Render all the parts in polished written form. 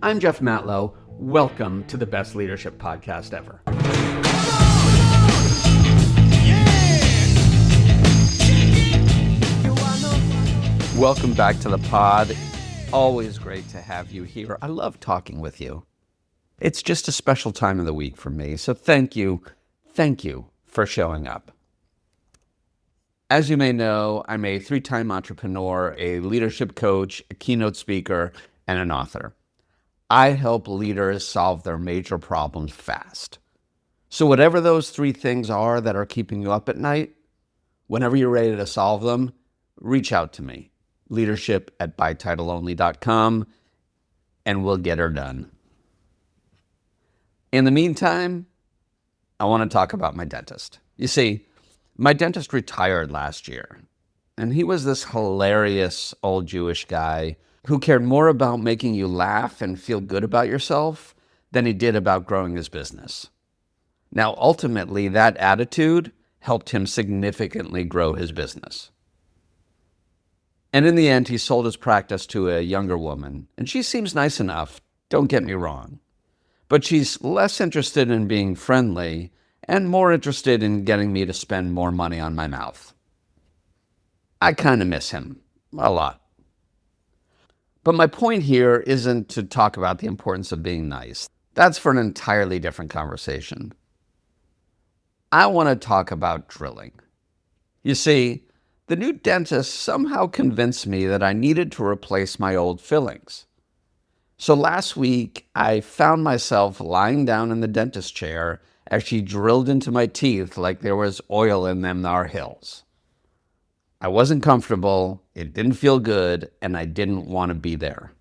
I'm Jeff Matlow. Welcome to the best leadership podcast ever. Welcome back to the pod. Always great to have you here. I love talking with you. It's just a special time of the week for me, so thank you for showing up. As you may know, I'm a 3-time entrepreneur, a leadership coach, a keynote speaker, and an author. I help leaders solve their major problems fast. So whatever those 3 things are that are keeping you up at night, whenever you're ready to solve them, reach out to me, leadership@bytitleonly.com, and we'll get her done. In the meantime, I want to talk about my dentist. You see, my dentist retired last year, and he was this hilarious old Jewish guy who cared more about making you laugh and feel good about yourself than he did about growing his business. Now, ultimately, that attitude helped him significantly grow his business. And in the end, he sold his practice to a younger woman, and she seems nice enough, don't get me wrong. But she's less interested in being friendly and more interested in getting me to spend more money on my mouth. I kind of miss him a lot. But my point here isn't to talk about the importance of being nice. That's for an entirely different conversation. I want to talk about drilling. You see, the new dentist somehow convinced me that I needed to replace my old fillings. So last week, I found myself lying down in the dentist chair as she drilled into my teeth like there was oil in them thar hills. I wasn't comfortable, it didn't feel good, and I didn't want to be there.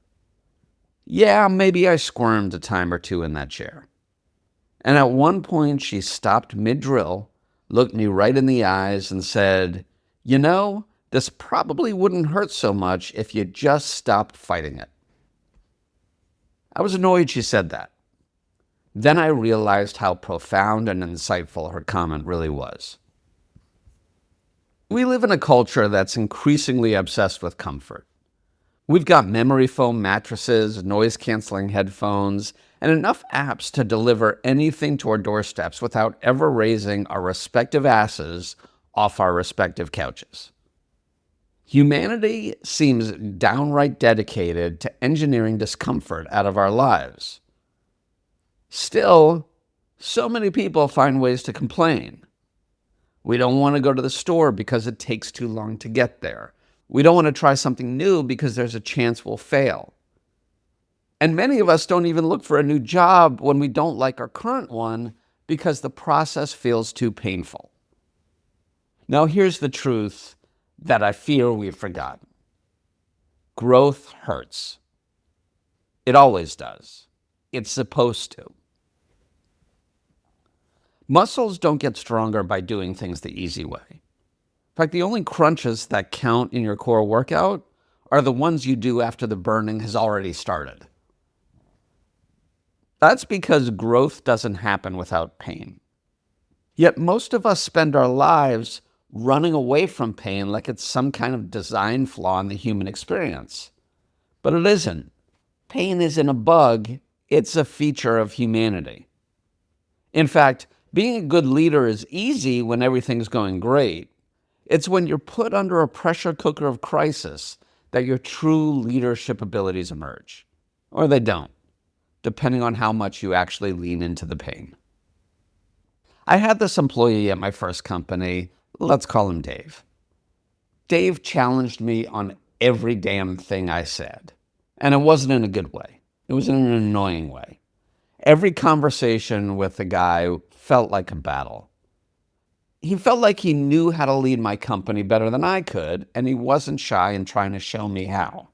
Yeah, maybe I squirmed a time or two in that chair. And at one point, she stopped mid-drill, looked me right in the eyes, and said, "You know, this probably wouldn't hurt so much if you just stopped fighting it." I was annoyed she said that. Then I realized how profound and insightful her comment really was. We live in a culture that's increasingly obsessed with comfort. We've got memory foam mattresses, noise-canceling headphones, and enough apps to deliver anything to our doorsteps without ever raising our respective asses off our respective couches. Humanity seems downright dedicated to engineering discomfort out of our lives. Still, so many people find ways to complain. We don't want to go to the store because it takes too long to get there. We don't want to try something new because there's a chance we'll fail. And many of us don't even look for a new job when we don't like our current one because the process feels too painful. Now, here's the truth that I fear we've forgotten. Growth hurts. It always does. It's supposed to. Muscles don't get stronger by doing things the easy way. In fact, the only crunches that count in your core workout are the ones you do after the burning has already started. That's because growth doesn't happen without pain. Yet most of us spend our lives running away from pain like it's some kind of design flaw in the human experience. But it isn't. Pain isn't a bug, it's a feature of humanity. In fact, being a good leader is easy when everything's going great. It's when you're put under a pressure cooker of crisis that your true leadership abilities emerge. Or they don't, depending on how much you actually lean into the pain. I had this employee at my first company. Let's call him Dave. Dave challenged me on every damn thing I said. And it wasn't in a good way. It was in an annoying way. Every conversation with the guy felt like a battle. He felt like he knew how to lead my company better than I could, and he wasn't shy in trying to show me how.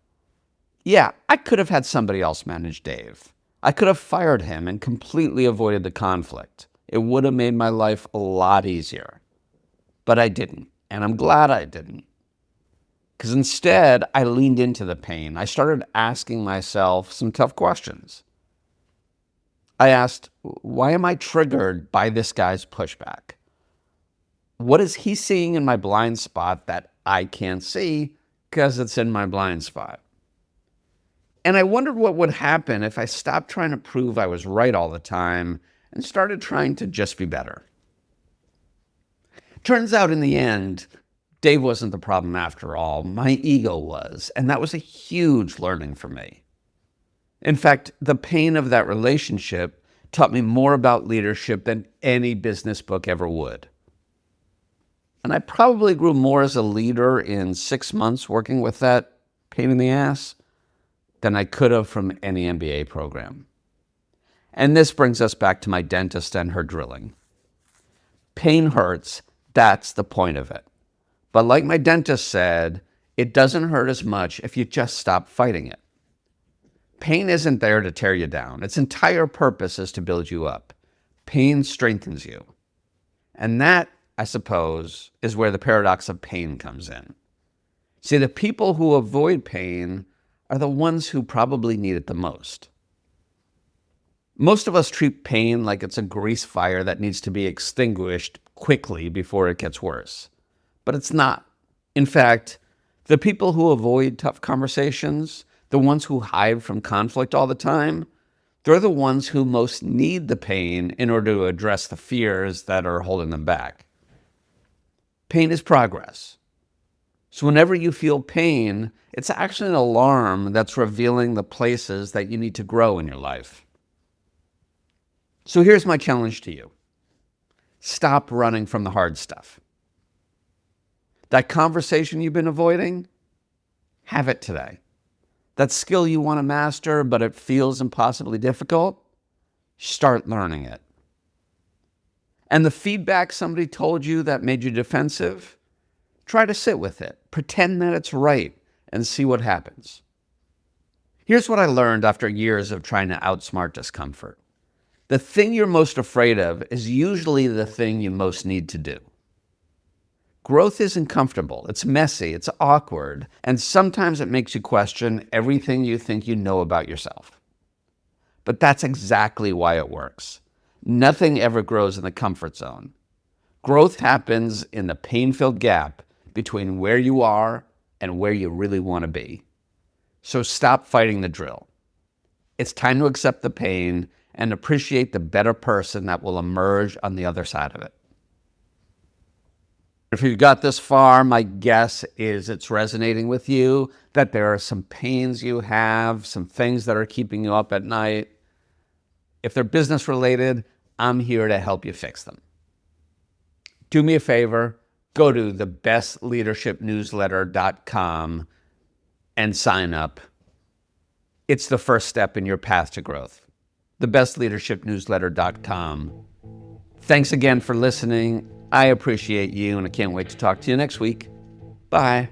Yeah, I could have had somebody else manage Dave. I could have fired him and completely avoided the conflict. It would have made my life a lot easier. But I didn't, and I'm glad I didn't. Because instead, I leaned into the pain. I started asking myself some tough questions. I asked, why am I triggered by this guy's pushback? What is he seeing in my blind spot that I can't see because it's in my blind spot? And I wondered what would happen if I stopped trying to prove I was right all the time and started trying to just be better. Turns out in the end, Dave wasn't the problem after all. My ego was, and that was a huge learning for me. In fact, the pain of that relationship taught me more about leadership than any business book ever would. And I probably grew more as a leader in 6 months working with that pain in the ass than I could have from any MBA program. And this brings us back to my dentist and her drilling. Pain hurts, that's the point of it. But like my dentist said, it doesn't hurt as much if you just stop fighting it. Pain isn't there to tear you down. Its entire purpose is to build you up. Pain strengthens you. And that, I suppose, is where the paradox of pain comes in. See, the people who avoid pain are the ones who probably need it the most. Most of us treat pain like it's a grease fire that needs to be extinguished quickly before it gets worse. But it's not. In fact, the people who avoid tough conversations, the ones who hide from conflict all the time, they're the ones who most need the pain in order to address the fears that are holding them back. Pain is progress. So whenever you feel pain, it's actually an alarm that's revealing the places that you need to grow in your life. So here's my challenge to you. Stop running from the hard stuff. That conversation you've been avoiding, have it today. That skill you want to master, but it feels impossibly difficult, start learning it. And the feedback somebody told you that made you defensive, try to sit with it. Pretend that it's right and see what happens. Here's what I learned after years of trying to outsmart discomfort. The thing you're most afraid of is usually the thing you most need to do. Growth isn't comfortable. It's messy. It's awkward. And sometimes it makes you question everything you think you know about yourself. But that's exactly why it works. Nothing ever grows in the comfort zone. Growth happens in the pain-filled gap between where you are and where you really want to be. So stop fighting the drill. It's time to accept the pain and appreciate the better person that will emerge on the other side of it. If you got this far, my guess is it's resonating with you, that there are some pains you have, some things that are keeping you up at night. If they're business related, I'm here to help you fix them. Do me a favor, go to thebestleadershipnewsletter.com and sign up. It's the first step in your path to growth. thebestleadershipnewsletter.com. Thanks again for listening. I appreciate you, and I can't wait to talk to you next week. Bye.